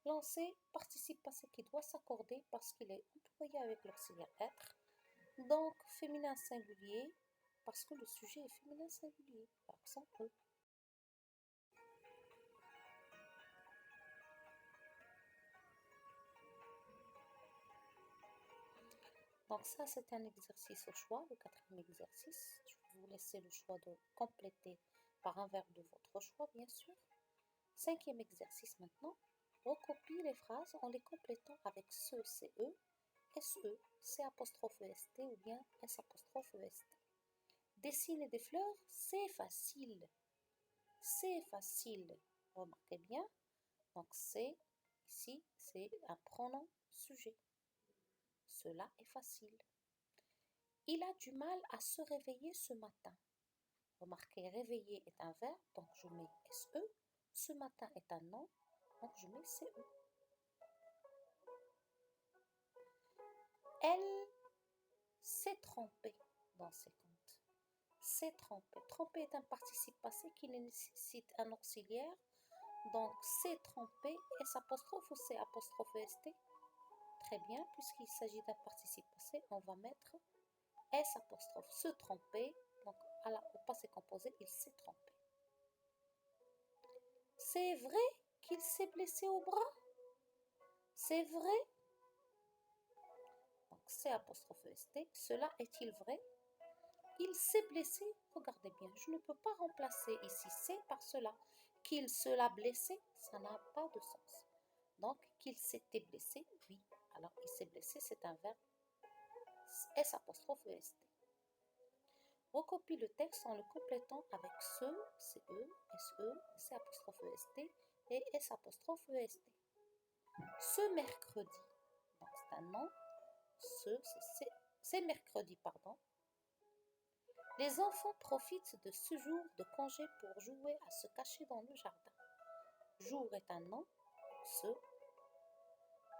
lancer, participe passé qui doit s'accorder parce qu'il est employé avec l'auxiliaire être. Donc, féminin singulier parce que le sujet est féminin singulier. Accent E. Donc ça, c'est un exercice au choix, le quatrième exercice. Je vais vous laisser le choix de compléter par un verbe de votre choix, bien sûr. Cinquième exercice maintenant. Recopie les phrases en les complétant avec ce, CE, SE, C apostrophe EST ou bien S apostrophe EST. Dessiner des fleurs, c'est facile. C'est facile. Remarquez bien. Donc c'est, ici, c'est un pronom sujet. Cela est facile. Il a du mal à se réveiller ce matin. Remarquez, réveiller est un verbe, donc je mets SE. Ce matin est un nom, donc je mets CE. Elle s'est trompée dans ses comptes. S'est trompée. Tromper est un participe passé qui nécessite un auxiliaire. Donc, s'est trompée, S apostrophe ou C apostrophe EST. Très bien, puisqu'il s'agit d'un participe passé, on va mettre S apostrophe se tromper. Donc, au passé composé, il s'est trompé. C'est vrai qu'il s'est blessé au bras? C'est vrai? Donc, C apostrophe EST. Cela est-il vrai? Il s'est blessé. Regardez bien, je ne peux pas remplacer ici c'est par cela. Qu'il se l'a blessé, ça n'a pas de sens. Donc, qu'il s'était blessé, oui. Alors, il s'est blessé, c'est un verbe S apostrophe EST. Recopie le texte en le complétant avec ce, CE, SE, C apostrophe EST et S apostrophe EST. Ce mercredi, donc c'est un nom, c'est mercredi, pardon. Les enfants profitent de ce jour de congé pour jouer à se cacher dans le jardin. Jour est un nom, ce.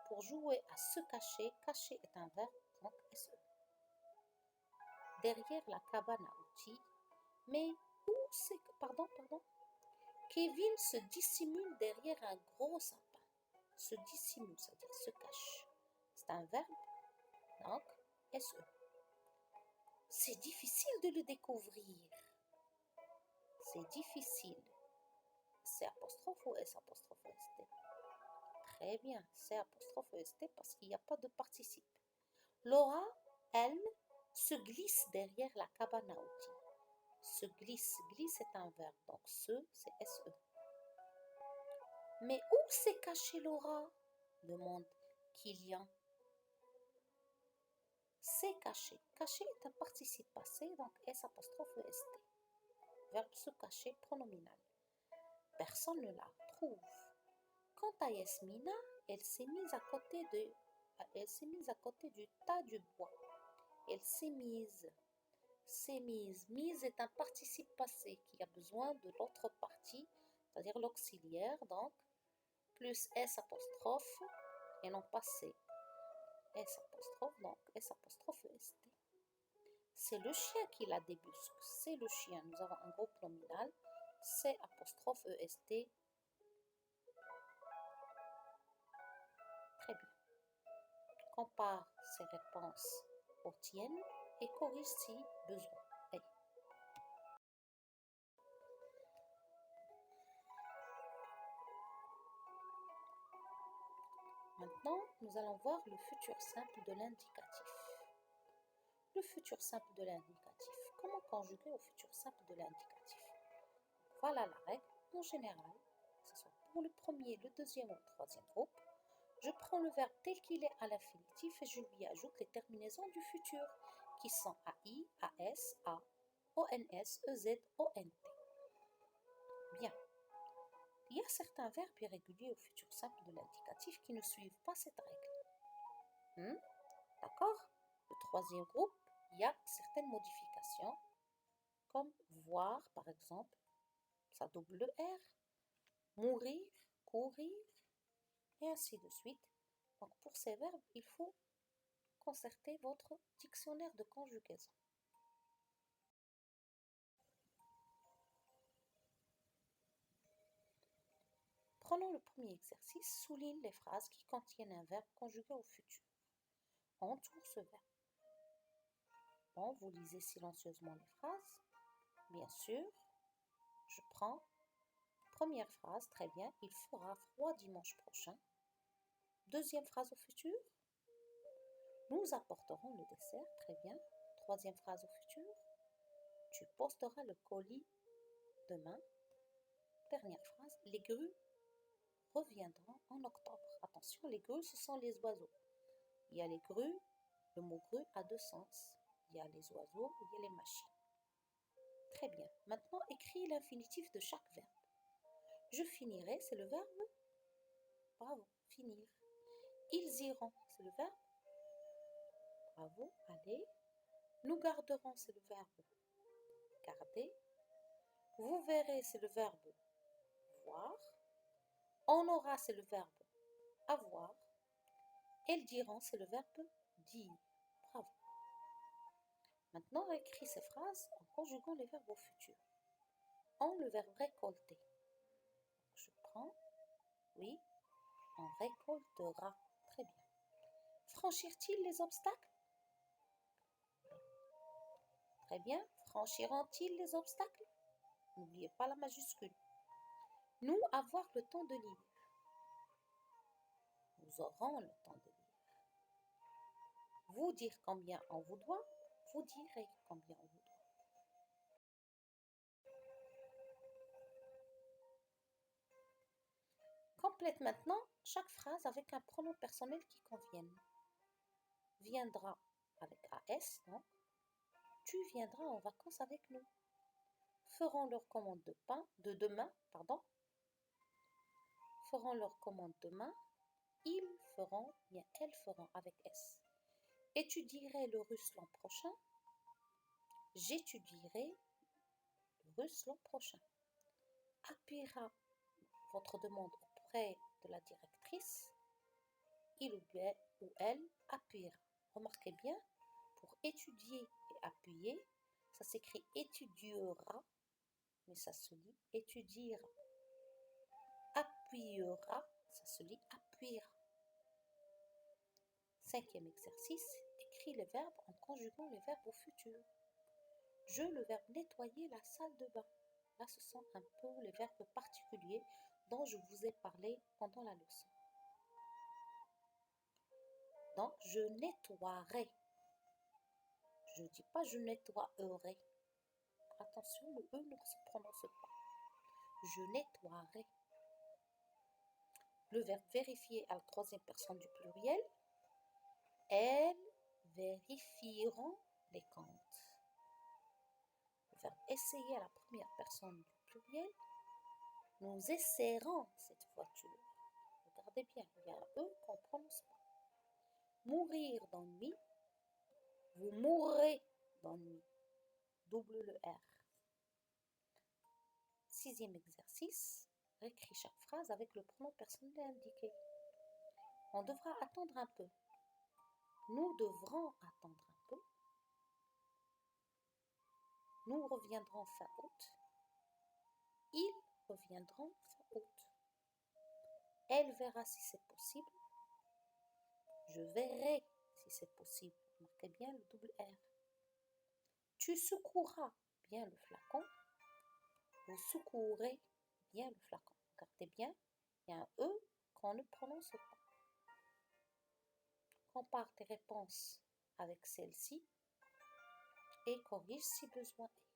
Pour jouer à se cacher, cacher est un verbe, donc SE. Derrière la cabane à outils, mais où c'est que, pardon, Kevin se dissimule derrière un gros sapin. Se dissimule, c'est-à-dire se cache. C'est un verbe, donc SE. C'est difficile de le découvrir. C'est difficile. C'est apostrophe ou S apostrophe ST? Très bien, c'est apostrophe ST parce qu'il n'y a pas de participe. Laura, elle, se glisse derrière la cabane à outils. Se glisse, glisse est un verbe, donc se, c'est SE. Mais où s'est cachée Laura? Demande Kylian. C'est caché. Caché est un participe passé, donc S apostrophe EST. Verbe se cacher, pronominal. Personne ne la trouve. Quant à Yasmina, elle s'est mise à côté du tas de bois. Elle s'est mise. Mise est un participe passé qui a besoin de l'autre partie, c'est-à-dire l'auxiliaire, donc plus S apostrophe et non pas C. S apostrophe, donc S apostrophe EST. C'est le chien qui la débusque. C'est le chien. Nous avons un groupe nominal. C apostrophe EST. Très bien. Compare ces réponses aux tiennes et corrige si besoin. Allez. Maintenant, nous allons voir le futur simple de l'indicatif. Le futur simple de l'indicatif. Comment conjuguer au futur simple de l'indicatif? Voilà la règle. En général, que ce soit pour le premier, le deuxième ou le troisième groupe, je prends le verbe tel qu'il est à l'infinitif et je lui ajoute les terminaisons du futur qui sont AI, AS, A, ONS, EZ, ONT. Bien. Il y a certains verbes irréguliers au futur simple de l'indicatif qui ne suivent pas cette règle. D'accord? Le troisième groupe, il y a certaines modifications, comme voir par exemple, ça double le R, mourir, courir, et ainsi de suite. Donc pour ces verbes, il faut concerter votre dictionnaire de conjugaison. Prenons le premier exercice, souligne les phrases qui contiennent un verbe conjugué au futur. Entoure ce verbe. Bon, vous lisez silencieusement les phrases. Bien sûr, je prends première phrase, très bien, il fera froid dimanche prochain. Deuxième phrase au futur, nous apporterons le dessert, très bien. Troisième phrase au futur, tu posteras le colis demain. Dernière phrase, les grues reviendront en octobre. Attention, les grues, ce sont les oiseaux. Il y a les grues, le mot grue a deux sens. Il y a les oiseaux, il y a les machines. Très bien. Maintenant, écris l'infinitif de chaque verbe. Je finirai, c'est le verbe. Bravo, finir. Ils iront, c'est le verbe. Bravo, allez. Nous garderons, c'est le verbe garder. Vous verrez, c'est le verbe voir. On aura, c'est le verbe avoir. Elles diront, c'est le verbe dire. Bravo. Maintenant, écris ces phrases en conjuguant les verbes au futur. On, le verbe récolter. Je prends, oui, on récoltera. Très bien. Franchirent-ils les obstacles? Très bien. Franchiront-ils les obstacles? N'oubliez pas la majuscule. Nous, avoir le temps de lire. Nous aurons le temps de lire. Vous dire combien on vous doit. Vous direz combien on vous doit. Complète maintenant chaque phrase avec un pronom personnel qui convienne. Viendra avec AS, donc. Tu viendras en vacances avec nous. Feront leur commande de demain, pardon. Feront leur commande demain. Ils feront, bien elles feront avec S. Étudierai le russe l'an prochain. J'étudierai le russe l'an prochain. Appuiera votre demande auprès de la directrice. Il ou elle appuiera. Remarquez bien, pour étudier et appuyer, ça s'écrit étudiera, mais ça se lit étudiera. Appuiera, ça se lit appuiera. 5e exercice, écris les verbes en conjuguant les verbes au futur. Le verbe nettoyer la salle de bain. Là, ce sont un peu les verbes particuliers dont je vous ai parlé pendant la leçon. Donc, je nettoierai. Je ne dis pas je nettoierai. Attention, le E ne se prononce pas. Je nettoierai. Le verbe vérifier à la 3e personne du pluriel. Elles vérifieront les comptes. Le verbe essayer à la 1re personne du pluriel. Nous essaierons cette voiture. Regardez bien, il y a un E qu'on ne prononce pas. Mourir d'ennui. Vous mourrez d'ennui. Double le R. 6e exercice. Réécris chaque phrase avec le pronom personnel indiqué. On devra attendre un peu. Nous devrons attendre un peu. Nous reviendrons fin août. Ils reviendront fin août. Elle verra si c'est possible. Je verrai si c'est possible. Marquez bien le double R. Tu secoueras bien le flacon. Vous secourez bien le flacon. Regardez bien, il y a un E qu'on ne prononce pas. Compare tes réponses avec celle-ci et corrige si besoin est.